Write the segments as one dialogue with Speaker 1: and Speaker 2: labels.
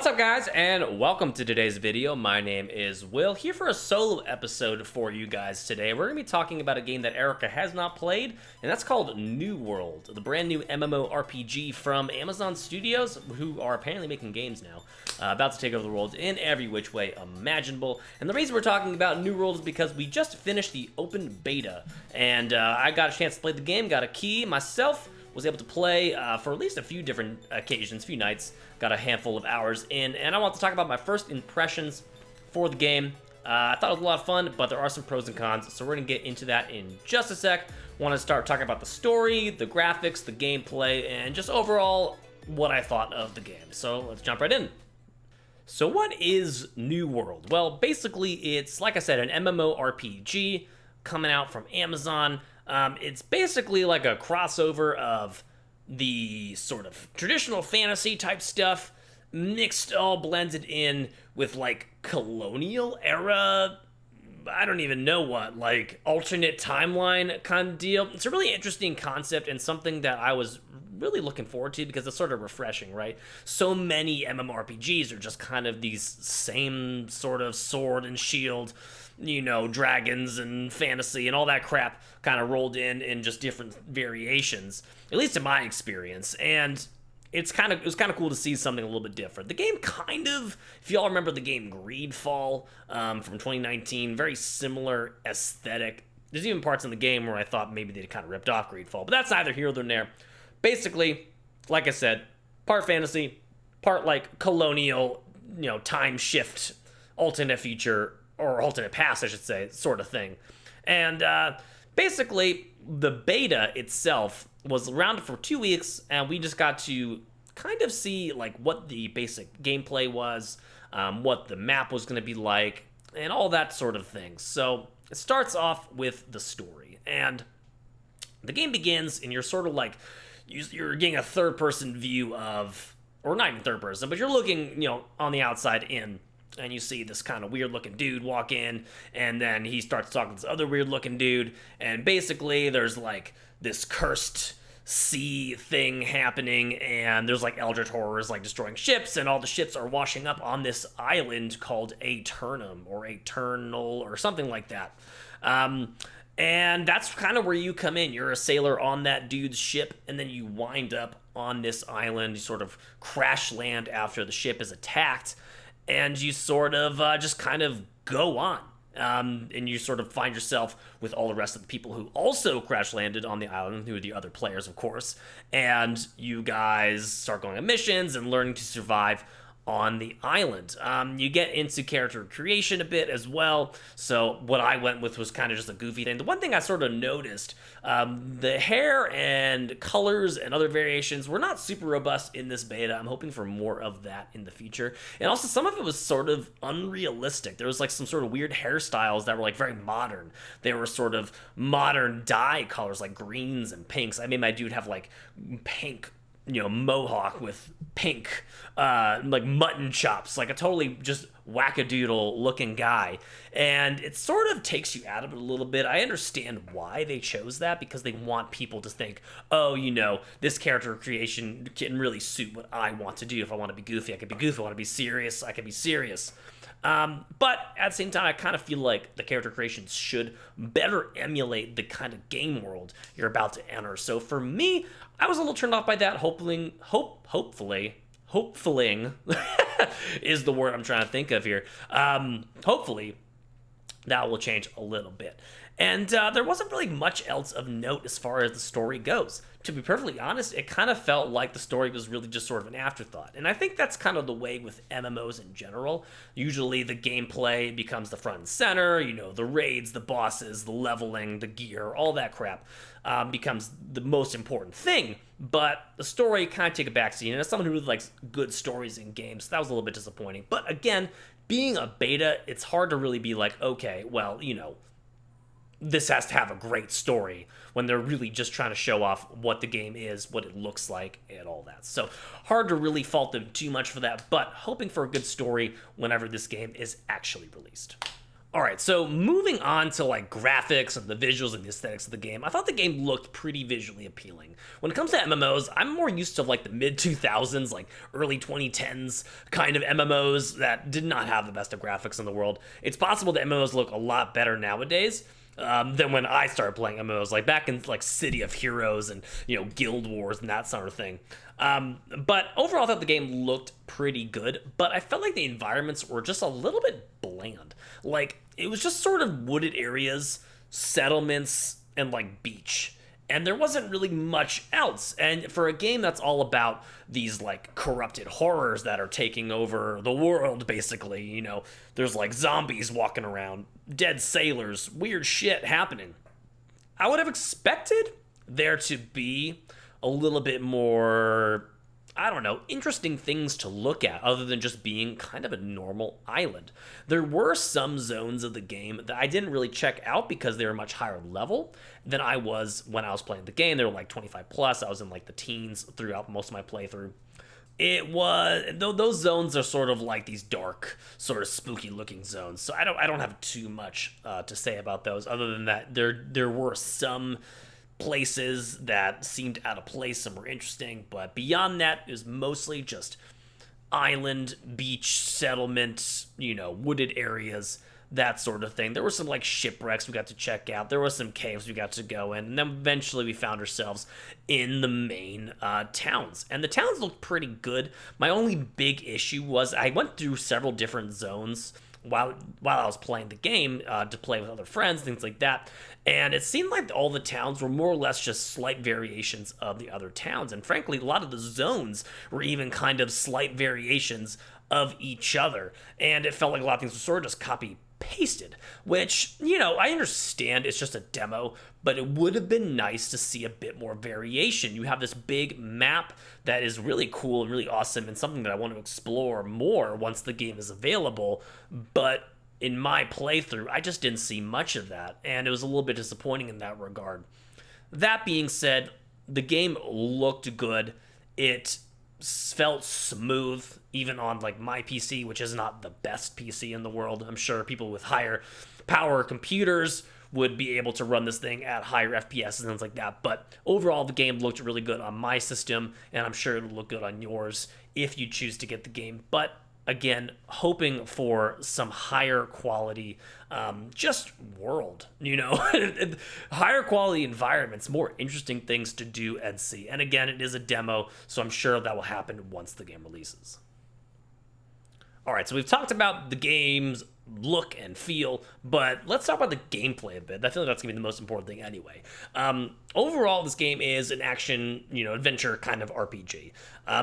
Speaker 1: What's up, guys, and welcome to today's video. My name is Will, here for a solo episode for you guys today. We're going to be talking about a game that Erica has not played, and that's called New World, the brand new MMORPG from Amazon Studios, who are apparently making games now, about to take over the world in every which way imaginable. And the reason we're talking about New World is because we just finished the open beta, and I got a chance to play the game, got a key myself, was able to play for at least a few different occasions, few nights, got a handful of hours in, and I want to talk about my first impressions for the game. I thought it was a lot of fun, but there are some pros and cons, so we're going to get into that in just a sec. Want to start talking about the story, the graphics, the gameplay, and just overall what I thought of the game. So let's jump right in. So what is New World? Well, basically it's, like I said, an MMORPG coming out from Amazon. It's basically like a crossover of the sort of traditional fantasy type stuff mixed, all blended in with like colonial era, I don't even know what, like alternate timeline kind of deal. It's a really interesting concept and something that I was really looking forward to because it's sort of refreshing, right? So many MMORPGs are just kind of these same sort of sword and shield, you know, dragons and fantasy and all that crap kind of rolled in just different variations, at least in my experience. And it was kind of cool to see something a little bit different. The game kind of, if y'all remember the game Greedfall from 2019, very similar aesthetic. There's even parts in the game where I thought maybe they kind of ripped off Greedfall, but that's neither here nor there. Basically, like I said, part fantasy, part like colonial, you know, time shift, alternate future, or alternate past, I should say, sort of thing. And basically, the beta itself was around for 2 weeks, and we just got to kind of see like what the basic gameplay was, what the map was going to be like, and all that sort of thing. So it starts off with the story, and the game begins, and you're sort of like, you're getting a third-person view of, or not even third person, but you're looking, you know, on the outside in, and you see this kind of weird-looking dude walk in, and then he starts talking to this other weird-looking dude, and basically there's like this cursed sea thing happening, and there's like eldritch horrors like destroying ships, and all the ships are washing up on this island called Aeternum, or Eternal, or something like that. And that's kind of where you come in. You're a sailor on that dude's ship, and then you wind up on this island. You sort of crash land after the ship is attacked, and you sort of just kind of go on. And you sort of find yourself with all the rest of the people who also crash landed on the island, who are the other players, of course. And you guys start going on missions and learning to survive on the island. You get into character creation a bit as well. So what I went with was kind of just a goofy thing. The one thing I sort of noticed, the hair and colors and other variations were not super robust in this beta. I'm hoping for more of that in the future. And also some of it was sort of unrealistic. There was like some sort of weird hairstyles that were like very modern. They were sort of modern dye colors like greens and pinks. I made my dude have like pink, you know, mohawk with pink, like mutton chops, like a totally just wackadoodle looking guy. And it sort of takes you out of it a little bit. I understand why they chose that, because they want people to think, oh, you know, this character creation can really suit what I want to do. If I want to be goofy, I can be goofy. If I want to be serious, I can be serious. But at the same time, I kind of feel like the character creations should better emulate the kind of game world you're about to enter. So for me, I was a little turned off by that. Hopefully is the word I'm trying to think of here. Hopefully that will change a little bit. And there wasn't really much else of note as far as the story goes. To be perfectly honest, it kind of felt like the story was really just sort of an afterthought. And I think that's kind of the way with MMOs in general. Usually the gameplay becomes the front and center, you know, the raids, the bosses, the leveling, the gear, all that crap becomes the most important thing. But the story kind of take a backseat. And as someone who really likes good stories in games, that was a little bit disappointing. But again, being a beta, it's hard to really be like, okay, well, you know, this has to have a great story when they're really just trying to show off what the game is, what it looks like, and all that. So hard to really fault them too much for that, but hoping for a good story whenever this game is actually released. All right, so moving on to like graphics and the visuals and the aesthetics of the game, I thought the game looked pretty visually appealing. When it comes to MMOs, I'm more used to like the mid 2000s, like early 2010s kind of MMOs that did not have the best of graphics in the world. It's possible that MMOs look a lot better nowadays. Than when I started playing MMOs, like back in like City of Heroes and Guild Wars and that sort of thing. But overall, I thought the game looked pretty good. But I felt like the environments were just a little bit bland. Like it was just sort of wooded areas, settlements, and like beach. And there wasn't really much else. And for a game that's all about these like corrupted horrors that are taking over the world, basically, there's like zombies walking around, dead sailors, weird shit happening. I would have expected there to be a little bit more, I don't know, interesting things to look at other than just being kind of a normal island. There were some zones of the game that I didn't really check out because they were much higher level than I was when I was playing the game. They were like 25 plus. I was in like the teens throughout most of my playthrough. Those zones are sort of like these dark, sort of spooky looking zones. So I don't have too much to say about those other than that there were some places that seemed out of place, some were interesting, but beyond that, it was mostly just island, beach, settlement, wooded areas, that sort of thing. There were some like shipwrecks we got to check out. There were some caves we got to go in, and then eventually we found ourselves in the main towns. And the towns looked pretty good. My only big issue was I went through several different zones while I was playing the game to play with other friends, things like that. And it seemed like all the towns were more or less just slight variations of the other towns. And frankly, a lot of the zones were even kind of slight variations of each other. And it felt like a lot of things were sort of just copy pasted, which, I understand it's just a demo, but it would have been nice to see a bit more variation. You have this big map that is really cool and really awesome and something that I want to explore more once the game is available, but in my playthrough, I just didn't see much of that, and it was a little bit disappointing in that regard. That being said, the game looked good. It felt smooth, even on like my PC, which is not the best PC in the world. I'm sure people with higher power computers would be able to run this thing at higher FPS and things like that. But overall, the game looked really good on my system, and I'm sure it'll look good on yours if you choose to get the game. But again, hoping for some higher quality, just world, higher quality environments, more interesting things to do and see. And again, it is a demo, so I'm sure that will happen once the game releases. All right, so we've talked about the game's look and feel, but let's talk about the gameplay a bit. I feel like that's gonna be the most important thing anyway. Overall, this game is an action, adventure kind of RPG.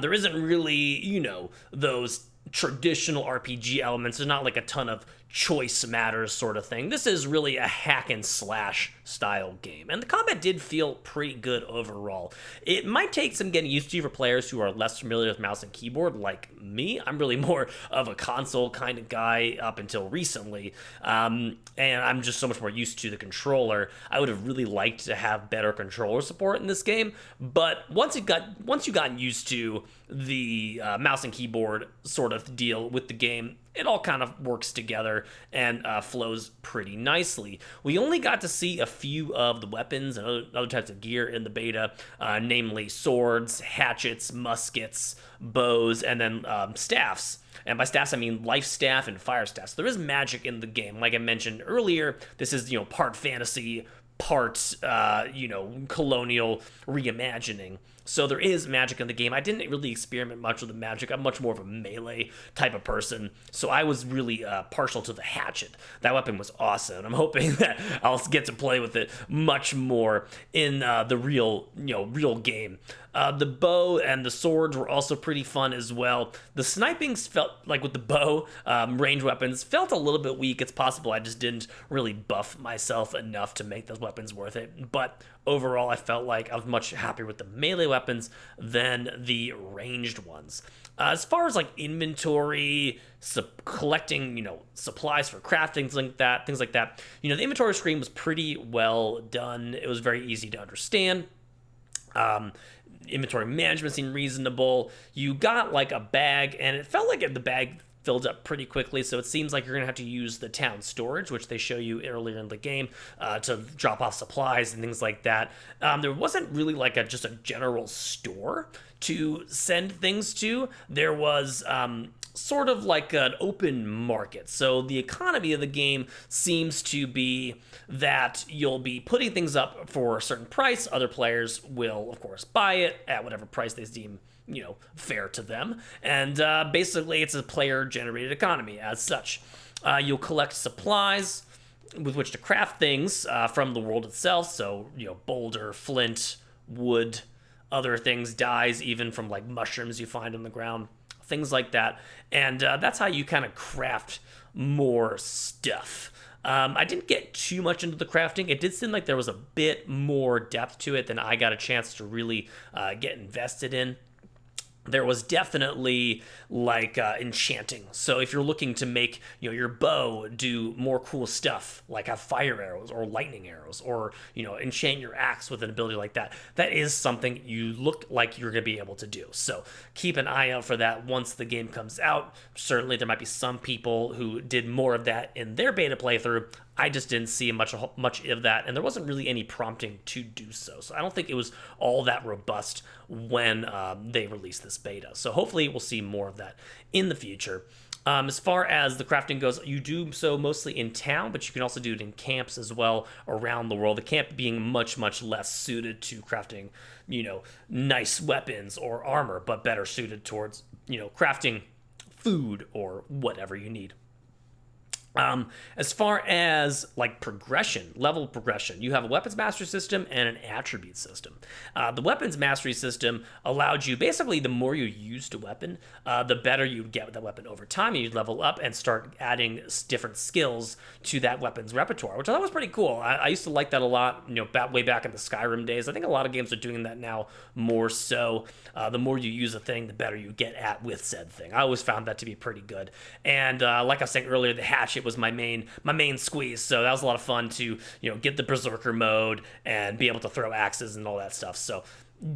Speaker 1: There isn't really, those traditional RPG elements. There's not like a ton of choice matters sort of thing. This is really a hack and slash style game, and the combat did feel pretty good overall. It might take some getting used to for players who are less familiar with mouse and keyboard like me. I'm really more of a console kind of guy up until recently, and I'm just so much more used to the controller. I would have really liked to have better controller support in this game, but once you gotten used to the mouse and keyboard sort of deal with the game, it all kind of works together and flows pretty nicely. We only got to see a few of the weapons and other types of gear in the beta, namely swords, hatchets, muskets, bows, and then staffs. And by staffs, I mean life staff and fire staffs. There is magic in the game. Like I mentioned earlier, this is, part fantasy, part, colonial reimagining. So there is magic in the game. I didn't really experiment much with the magic. I'm much more of a melee type of person. So I was really partial to the hatchet. That weapon was awesome. I'm hoping that I'll get to play with it much more in the real game. The bow and the swords were also pretty fun as well. The sniping felt like with the bow, range weapons felt a little bit weak. It's possible I just didn't really buff myself enough to make those weapons worth it. But overall, I felt like I was much happier with the melee weapons than the ranged ones. As far as like inventory, collecting, supplies for crafting, things like that, the inventory screen was pretty well done. It was very easy to understand. Inventory management seemed reasonable. You got like a bag, and it felt like the bag filled up pretty quickly, so it seems like you're going to have to use the town storage, which they show you earlier in the game, to drop off supplies and things like that. There wasn't really like just a general store to send things to. There was sort of like an open market. So the economy of the game seems to be that you'll be putting things up for a certain price. Other players will, of course, buy it at whatever price they deem fair to them. And basically, it's a player-generated economy as such. You'll collect supplies with which to craft things from the world itself. So, boulder, flint, wood, other things, dyes, even from like mushrooms you find on the ground, things like that. And that's how you kind of craft more stuff. I didn't get too much into the crafting. It did seem like there was a bit more depth to it than I got a chance to really get invested in. There was definitely like enchanting. So if you're looking to make your bow do more cool stuff, like have fire arrows or lightning arrows, or enchant your axe with an ability like that, that is something you look like you're gonna be able to do. So keep an eye out for that once the game comes out. Certainly there might be some people who did more of that in their beta playthrough. I just didn't see much of that, and there wasn't really any prompting to do so. So I don't think it was all that robust when they released this beta. So hopefully we'll see more of that in the future. As far as the crafting goes, you do so mostly in town, but you can also do it in camps as well around the world. The camp being much, much less suited to crafting, nice weapons or armor, but better suited towards, crafting food or whatever you need. As far as like level progression, you have a weapons mastery system and an attribute system. The weapons mastery system allowed you, basically, the more you used a weapon, the better you'd get with that weapon over time. You'd level up and start adding different skills to that weapon's repertoire, which I thought was pretty cool. I used to like that a lot, way back in the Skyrim days. I think a lot of games are doing that now more so. The more you use a thing, the better you get at with said thing. I always found that to be pretty good. And like I was saying earlier, the hatchet was my main squeeze, so that was a lot of fun to get the berserker mode and be able to throw axes and all that stuff. So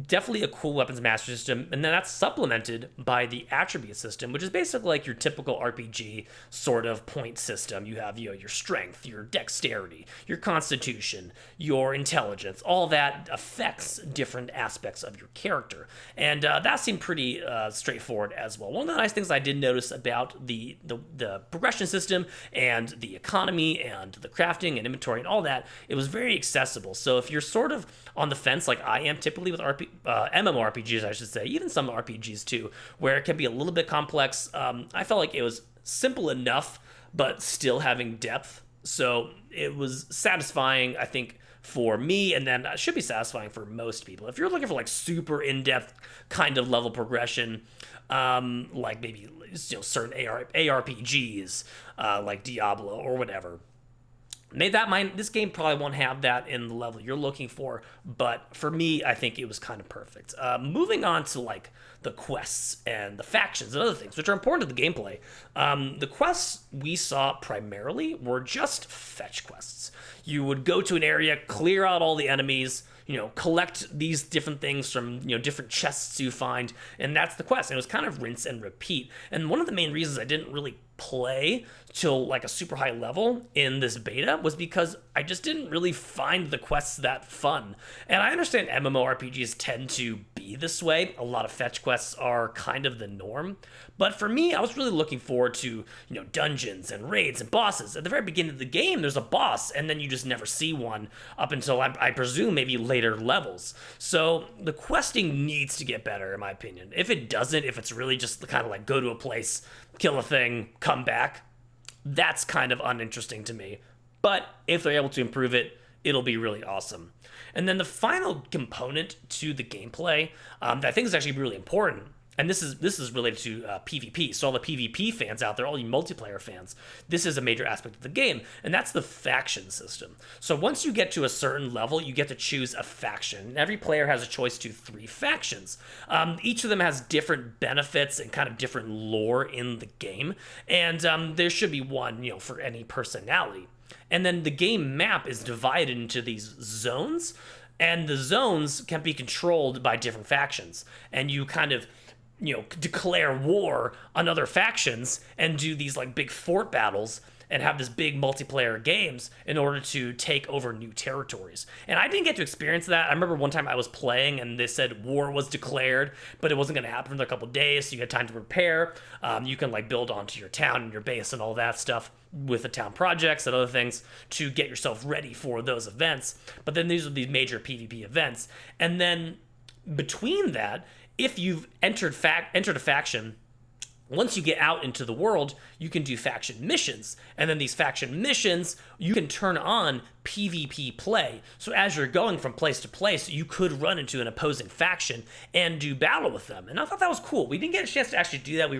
Speaker 1: definitely a cool weapons master system, and then that's supplemented by the attribute system, which is basically like your typical RPG sort of point system. You have your strength, your dexterity, your constitution, your intelligence. All that affects different aspects of your character, and that seemed pretty straightforward as well. One of the nice things I did notice about the progression system and the economy and the crafting and inventory and all that, it was very accessible. So if you're sort of on the fence, like I am typically with MMORPGs, I should say, even some RPGs too, where it can be a little bit complex, I felt like it was simple enough, but still having depth. So it was satisfying, I think, for me, and then it should be satisfying for most people. If you're looking for like super in-depth kind of level progression, like maybe certain ARPGs, like Diablo or whatever, this game probably won't have that in the level you're looking for, but for me, I think it was kind of perfect. Moving on to like the quests and the factions and other things, which are important to the gameplay. The quests we saw primarily were just fetch quests. You would go to an area, clear out all the enemies, collect these different things from, different chests you find, and that's the quest. And it was kind of rinse and repeat. And one of the main reasons I didn't really play till like a super high level in this beta was because I just didn't really find the quests that fun. And I understand MMORPGs tend to be this way. A lot of fetch quests are kind of the norm. But for me, I was really looking forward to, dungeons and raids and bosses. At the very beginning of the game, there's a boss, and then you just never see one up until, I presume, maybe later levels. So the questing needs to get better, in my opinion. If it doesn't, if it's really just kind of like go to a place, kill a thing, come back, that's kind of uninteresting to me. But if they're able to improve it, it'll be really awesome. And then the final component to the gameplay that I think is actually really important, and this is related to PvP. So all the PvP fans out there, all you multiplayer fans, this is a major aspect of the game, and that's the faction system. So once you get to a certain level, you get to choose a faction. Every player has a choice to 3 factions. Each of them has different benefits and kind of different lore in the game, and there should be one, for any personality. And then the game map is divided into these zones, and the zones can be controlled by different factions, and you kind of declare war on other factions and do these like big fort battles and have this big multiplayer games in order to take over new territories. And I didn't get to experience that. I remember one time I was playing and they said war was declared, but it wasn't going to happen for a couple days, so you had time to prepare. You can like build onto your town and your base and all that stuff with the town projects and other things to get yourself ready for those events. But then these are these major PvP events. And then between that, if you've entered a faction, once you get out into the world, you can do faction missions. And then these faction missions, you can turn on PvP play. So as you're going from place to place, you could run into an opposing faction and do battle with them. And I thought that was cool. We didn't get a chance to actually do that.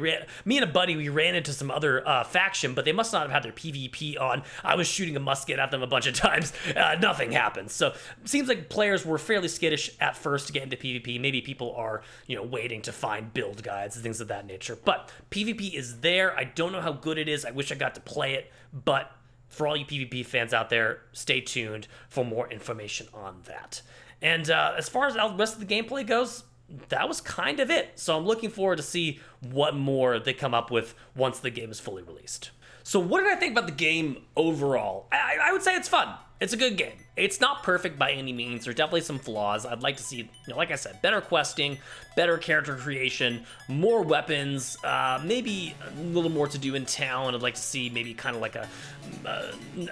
Speaker 1: Me and a buddy, we ran into some other faction, but they must not have had their PvP on. I was shooting a musket at them a bunch of times. Nothing happened. So it seems like players were fairly skittish at first to get into PvP. Maybe people are, waiting to find build guides and things of that nature. But PvP is there. I don't know how good it is. I wish I got to play it, but for all you PvP fans out there, stay tuned for more information on that. And as far as the rest of the gameplay goes, that was kind of it. So I'm looking forward to see what more they come up with once the game is fully released. So what did I think about the game overall? I would say it's fun. It's a good game. It's not perfect by any means. There's definitely some flaws. I'd like to see, like I said, better questing, better character creation, more weapons, maybe a little more to do in town. I'd like to see maybe kind of like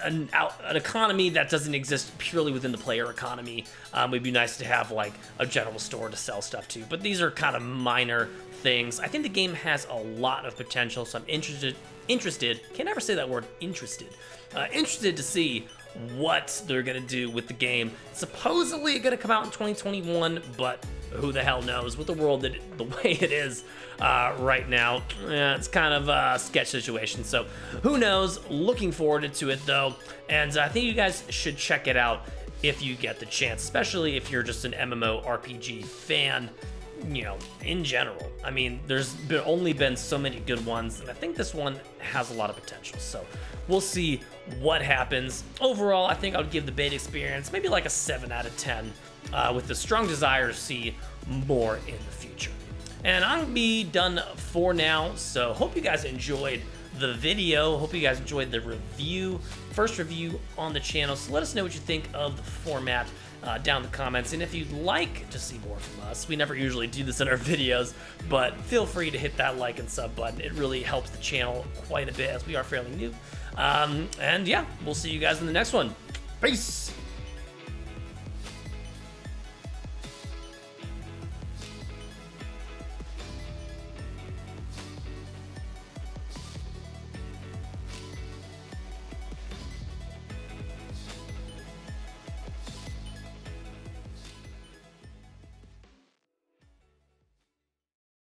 Speaker 1: an economy that doesn't exist purely within the player economy. It'd be nice to have like a general store to sell stuff to, but these are kind of minor things. I think the game has a lot of potential, so I'm interested, can never say that word, interested to see what they're gonna do with the game. Supposedly gonna come out in 2021, but who the hell knows? With the world the way it is right now, it's kind of a sketch situation. So who knows? Looking forward to it though, and I think you guys should check it out if you get the chance, especially if you're just an MMORPG fan. In general. I mean, there's only been so many good ones, and I think this one has a lot of potential. So we'll see what happens. Overall, I think I would give the beta experience maybe like a 7 out of 10, with a strong desire to see more in the future. And I'm gonna be done for now, so hope you guys enjoyed the video. Hope you guys enjoyed the first review on the channel. So let us know what you think of the format down in the comments, and if you'd like to see more from us, we never usually do this in our videos, but feel free to hit that like and sub button. It really helps the channel quite a bit as we are fairly new. And yeah, we'll see you guys in the next one. Peace.